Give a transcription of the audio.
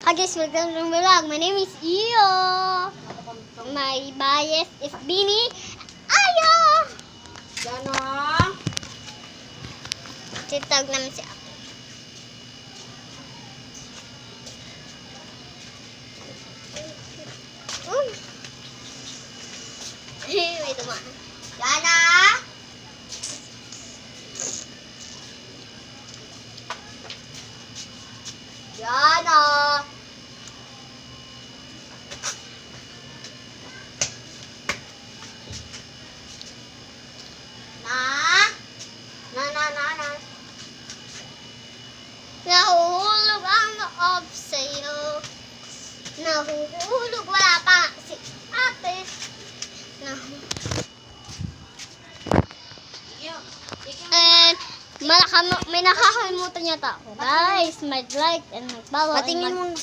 Hi guys, welcome to my vlog. My name is Iyo. My bias is Bini. Ayo! Gano? Titag naman siya. May tuma. Gana? Gana? Na. Nahuhulog ang loob sa'yo. Nahuhulog, wala pa si ate. And may nakakalimutan niya tao. Guys, mag-like and mag-follow. Patingin mo. And